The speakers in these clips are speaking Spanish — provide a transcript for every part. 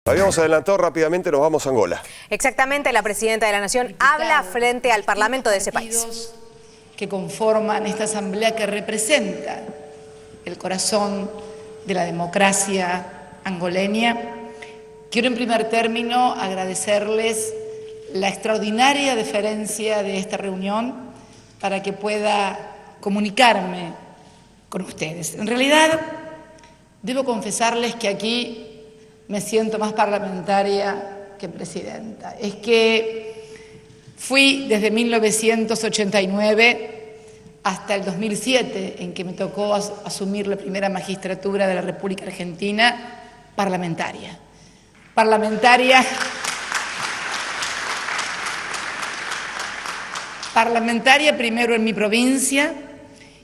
Lo habíamos adelantado rápidamente, nos vamos a Angola. Exactamente, la presidenta de la Nación habla frente al Parlamento de ese país. Que conforman esta asamblea que representa el corazón de la democracia angoleña. Quiero en primer término agradecerles la extraordinaria deferencia de esta reunión para que pueda comunicarme con ustedes. En realidad, debo confesarles que aquí me siento más parlamentaria que presidenta. Es que fui desde 1989 hasta el 2007, en que me tocó asumir la primera magistratura de la República Argentina, parlamentaria. Parlamentaria primero en mi provincia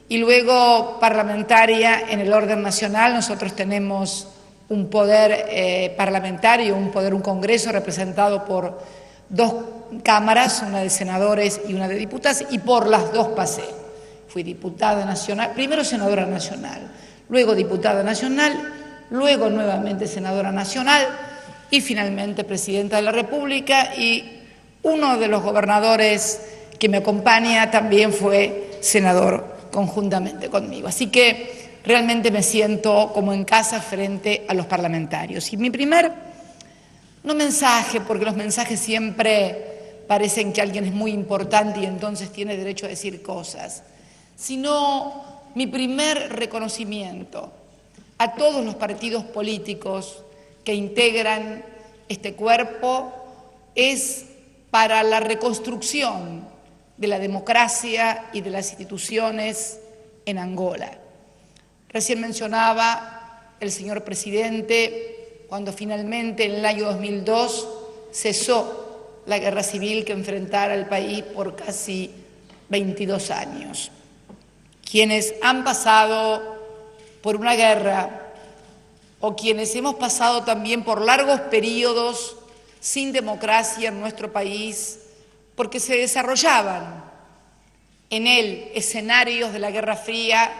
y luego parlamentaria en el orden nacional. Nosotros tenemos un poder parlamentario, un Congreso representado por dos cámaras, una de senadores y una de diputadas, y por las dos pasé. Fui diputada nacional, primero senadora nacional, luego diputada nacional, luego nuevamente senadora nacional y finalmente presidenta de la República, y uno de los gobernadores que me acompaña también fue senador conjuntamente conmigo. Así que realmente me siento como en casa frente a los parlamentarios. Y mi primer, no mensaje, porque los mensajes siempre parecen que alguien es muy importante y entonces tiene derecho a decir cosas, sino mi primer reconocimiento a todos los partidos políticos que integran este cuerpo es para la reconstrucción de la democracia y de las instituciones en Angola. Recién mencionaba el señor presidente cuando finalmente en el año 2002 cesó la guerra civil que enfrentara el país por casi 22 años. Quienes han pasado por una guerra o quienes hemos pasado también por largos periodos sin democracia en nuestro país, porque se desarrollaban en él escenarios de la Guerra Fría,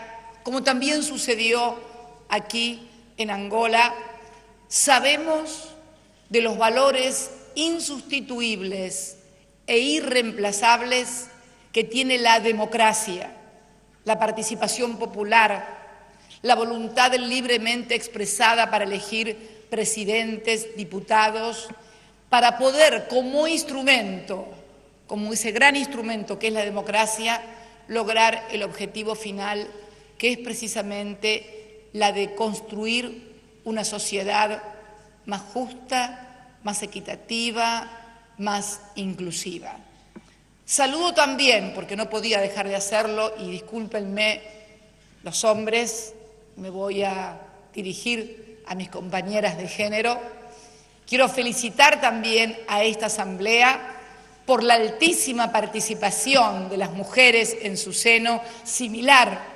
como también sucedió aquí en Angola, sabemos de los valores insustituibles e irreemplazables que tiene la democracia, la participación popular, la voluntad libremente expresada para elegir presidentes, diputados, para poder como instrumento, como ese gran instrumento que es la democracia, lograr el objetivo final, que es precisamente la de construir una sociedad más justa, más equitativa, más inclusiva. Saludo también, porque no podía dejar de hacerlo, y discúlpenme los hombres, me voy a dirigir a mis compañeras de género. Quiero felicitar también a esta asamblea por la altísima participación de las mujeres en su seno, similar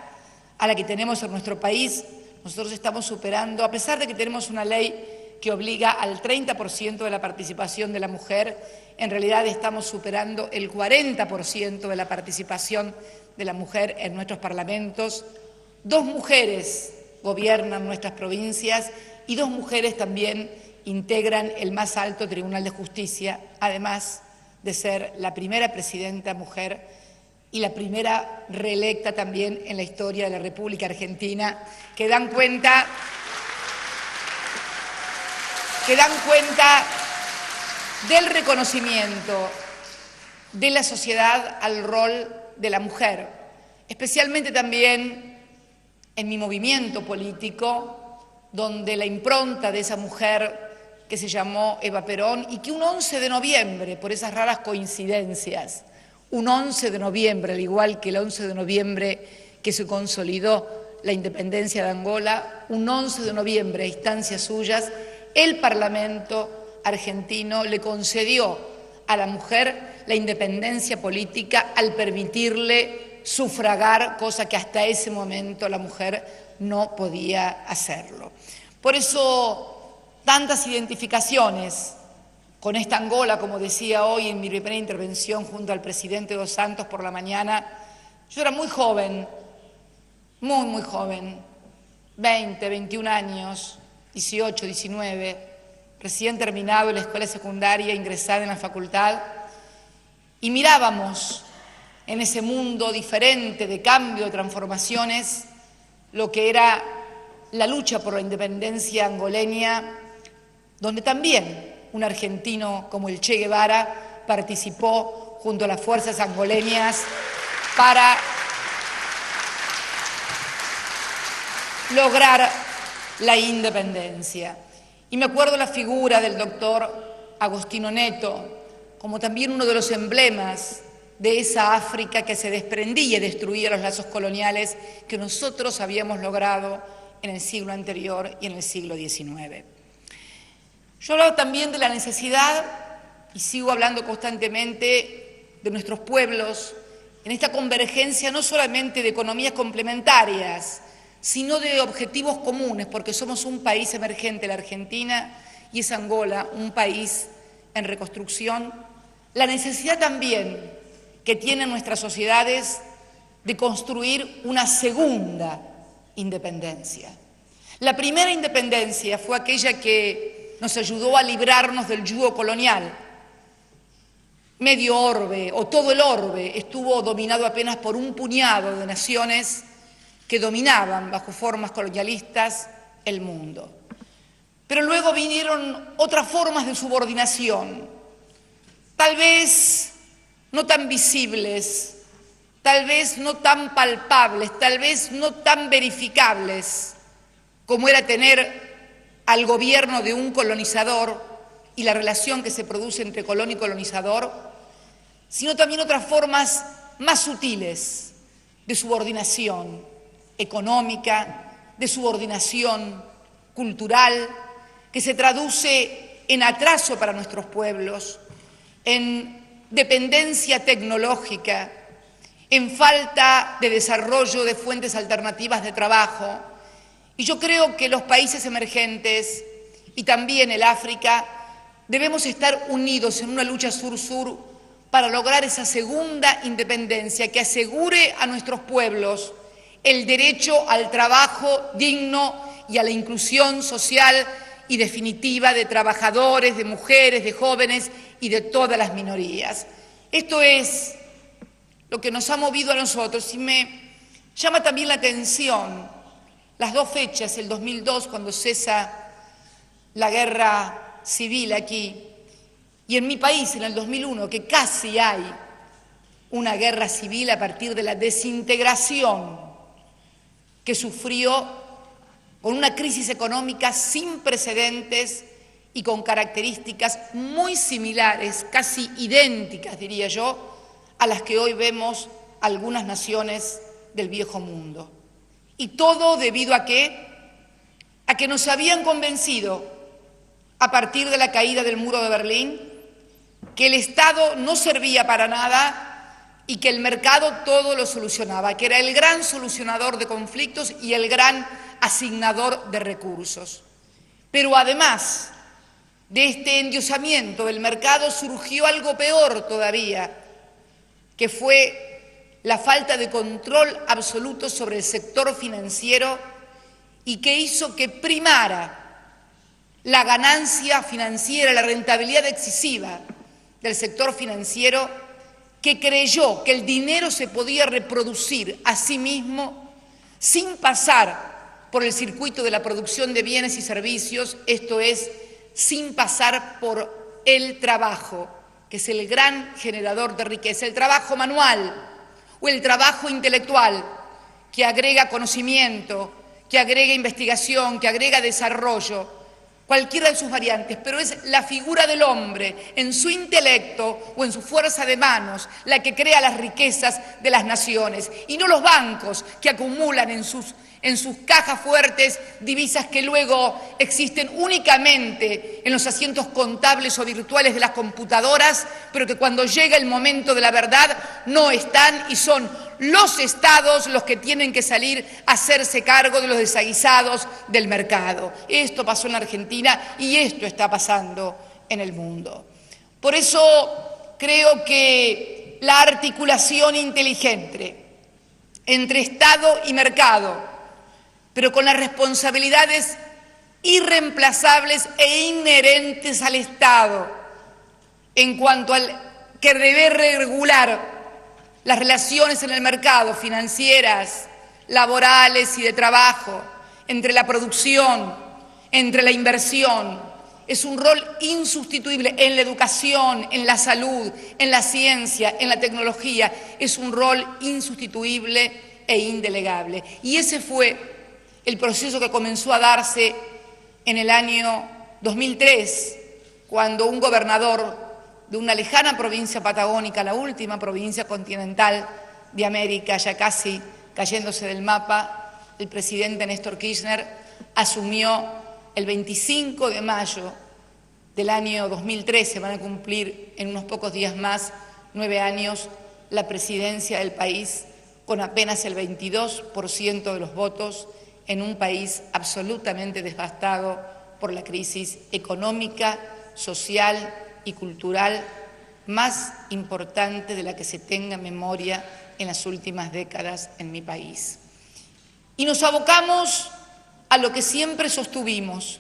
a la que tenemos en nuestro país. Nosotros estamos superando, a pesar de que tenemos una ley que obliga al 30% de la participación de la mujer, en realidad estamos superando el 40% de la participación de la mujer en nuestros parlamentos. 2 mujeres gobiernan nuestras provincias y 2 mujeres también integran el más alto Tribunal de Justicia, además de ser la primera presidenta mujer y la primera reelecta también en la historia de la República Argentina, que dan cuenta del reconocimiento de la sociedad al rol de la mujer, especialmente también en mi movimiento político, donde la impronta de esa mujer que se llamó Eva Perón y que un 11 de noviembre, por esas raras coincidencias, un 11 de noviembre, al igual que el 11 de noviembre que se consolidó la independencia de Angola, un 11 de noviembre a instancias suyas, el Parlamento argentino le concedió a la mujer la independencia política al permitirle sufragar, cosa que hasta ese momento la mujer no podía hacerlo. Por eso, tantas identificaciones con esta Angola, como decía hoy en mi primera intervención junto al presidente Dos Santos por la mañana. Yo era muy joven, muy joven, 20, 21 años, 18, 19, recién terminado la escuela secundaria, ingresada en la facultad, y mirábamos en ese mundo diferente de cambio, de transformaciones, lo que era la lucha por la independencia angoleña, donde también un argentino como el Che Guevara participó junto a las fuerzas angoleñas para lograr la independencia. Y me acuerdo la figura del doctor Agostinho Neto, como también uno de los emblemas de esa África que se desprendía y destruía los lazos coloniales que nosotros habíamos logrado en el siglo anterior y en el siglo XIX. Yo hablaba también de la necesidad, y sigo hablando constantemente, de nuestros pueblos, en esta convergencia no solamente de economías complementarias, sino de objetivos comunes, porque somos un país emergente, la Argentina, y es Angola, un país en reconstrucción. La necesidad también que tienen nuestras sociedades de construir una segunda independencia. La primera independencia fue aquella que nos ayudó a librarnos del yugo colonial. Medio orbe, o todo el orbe, estuvo dominado apenas por un puñado de naciones que dominaban bajo formas colonialistas el mundo. Pero luego vinieron otras formas de subordinación, tal vez no tan visibles, tal vez no tan palpables, tal vez no tan verificables, como era tener al gobierno de un colonizador y la relación que se produce entre colón y colonizador, sino también otras formas más sutiles de subordinación económica, de subordinación cultural, que se traduce en atraso para nuestros pueblos, en dependencia tecnológica, en falta de desarrollo de fuentes alternativas de trabajo. Y yo creo que los países emergentes y también el África debemos estar unidos en una lucha sur-sur para lograr esa segunda independencia que asegure a nuestros pueblos el derecho al trabajo digno y a la inclusión social y definitiva de trabajadores, de mujeres, de jóvenes y de todas las minorías. Esto es lo que nos ha movido a nosotros y me llama también la atención las dos fechas, el 2002 cuando cesa la guerra civil aquí y en mi país en el 2001 que casi hay una guerra civil a partir de la desintegración que sufrió con una crisis económica sin precedentes y con características muy similares, casi idénticas, diría yo, a las que hoy vemos algunas naciones del viejo mundo. Y todo debido a qué? A que nos habían convencido, a partir de la caída del muro de Berlín, que el Estado no servía para nada y que el mercado todo lo solucionaba, que era el gran solucionador de conflictos y el gran asignador de recursos. Pero además de este endiosamiento del mercado surgió algo peor todavía, que fue la falta de control absoluto sobre el sector financiero y que hizo que primara la ganancia financiera, la rentabilidad excesiva del sector financiero, que creyó que el dinero se podía reproducir a sí mismo sin pasar por el circuito de la producción de bienes y servicios, esto es, sin pasar por el trabajo, que es el gran generador de riqueza, el trabajo manual o el trabajo intelectual, que agrega conocimiento, que agrega investigación, que agrega desarrollo, cualquiera de sus variantes, pero es la figura del hombre en su intelecto o en su fuerza de manos la que crea las riquezas de las naciones y no los bancos que acumulan en sus cajas fuertes divisas que luego existen únicamente en los asientos contables o virtuales de las computadoras, pero que cuando llega el momento de la verdad no están y son los estados los que tienen que salir a hacerse cargo de los desaguisados del mercado. Esto pasó en la Argentina y esto está pasando en el mundo. Por eso creo que la articulación inteligente entre Estado y mercado, pero con las responsabilidades irreemplazables e inherentes al Estado en cuanto al que debe regular las relaciones en el mercado, financieras, laborales y de trabajo, entre la producción, entre la inversión. Es un rol insustituible en la educación, en la salud, en la ciencia, en la tecnología. Es un rol insustituible e indelegable. Y ese fue el proceso que comenzó a darse en el año 2003, cuando un gobernador de una lejana provincia patagónica, la última provincia continental de América, ya casi cayéndose del mapa, el presidente Néstor Kirchner asumió el 25 de mayo del año 2013, van a cumplir en unos pocos días más 9 años, la presidencia del país con apenas el 22% de los votos en un país absolutamente devastado por la crisis económica, social y cultural más importante de la que se tenga memoria en las últimas décadas en mi país. Y nos abocamos a lo que siempre sostuvimos,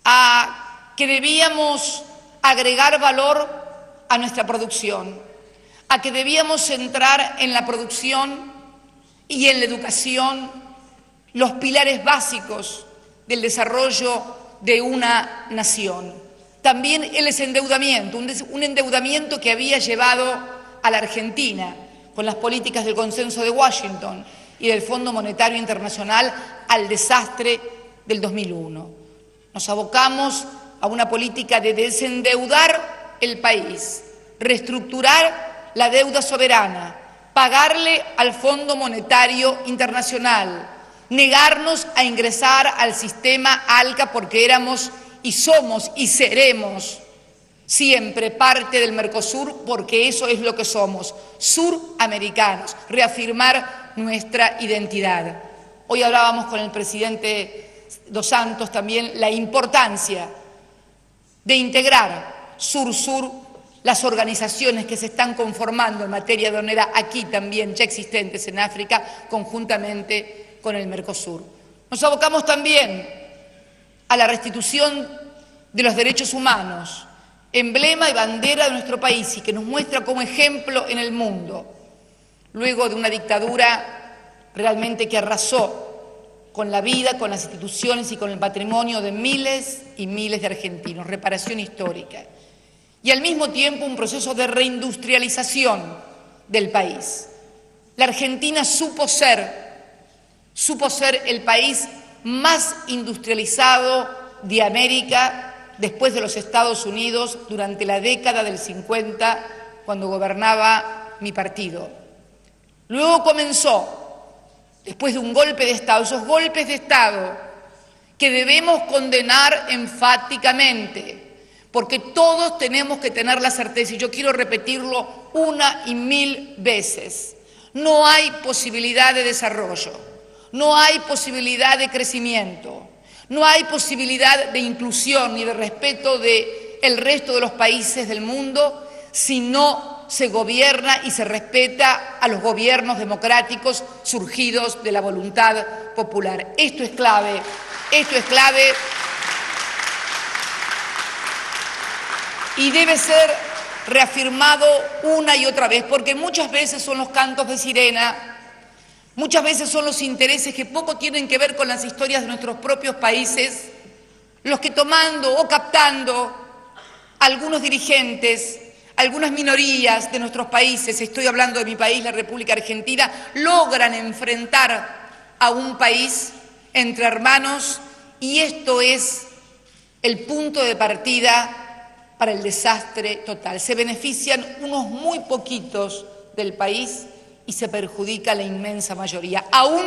a que debíamos agregar valor a nuestra producción, a que debíamos centrar en la producción y en la educación los pilares básicos del desarrollo de una nación. También el desendeudamiento, un endeudamiento que había llevado a la Argentina, con las políticas del Consenso de Washington y del Fondo Monetario Internacional, al desastre del 2001. Nos abocamos a una política de desendeudar el país, reestructurar la deuda soberana, pagarle al Fondo Monetario Internacional, negarnos a ingresar al sistema ALCA porque éramos y somos y seremos siempre parte del Mercosur porque eso es lo que somos, suramericanos, reafirmar nuestra identidad. Hoy hablábamos con el presidente Dos Santos también la importancia de integrar sur-sur las organizaciones que se están conformando en materia aduanera aquí también ya existentes en África conjuntamente con el Mercosur. Nos abocamos también a la restitución de los derechos humanos, emblema y bandera de nuestro país y que nos muestra como ejemplo en el mundo, luego de una dictadura realmente que arrasó con la vida, con las instituciones y con el patrimonio de miles y miles de argentinos, reparación histórica, y al mismo tiempo un proceso de reindustrialización del país. La Argentina supo ser el país más industrializado de América después de los Estados Unidos durante la década del 50, cuando gobernaba mi partido. Luego comenzó, después de un golpe de Estado, esos golpes de Estado que debemos condenar enfáticamente, porque todos tenemos que tener la certeza, y yo quiero repetirlo una y mil veces, no hay posibilidad de desarrollo. No hay posibilidad de crecimiento, no hay posibilidad de inclusión ni de respeto del resto de los países del mundo si no se gobierna y se respeta a los gobiernos democráticos surgidos de la voluntad popular. Esto es clave, y debe ser reafirmado una y otra vez, porque muchas veces son los cantos de sirena. Muchas veces son los intereses que poco tienen que ver con las historias de nuestros propios países, los que tomando o captando algunos dirigentes, algunas minorías de nuestros países, estoy hablando de mi país, la República Argentina, logran enfrentar a un país entre hermanos y esto es el punto de partida para el desastre total. Se benefician unos muy poquitos del país y se perjudica a la inmensa mayoría, aún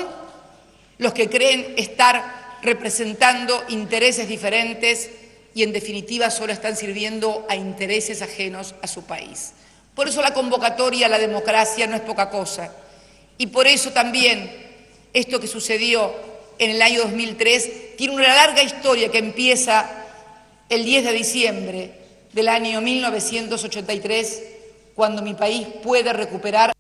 los que creen estar representando intereses diferentes y en definitiva solo están sirviendo a intereses ajenos a su país. Por eso la convocatoria a la democracia no es poca cosa y por eso también esto que sucedió en el año 2003 tiene una larga historia que empieza el 10 de diciembre del año 1983, cuando mi país puede recuperar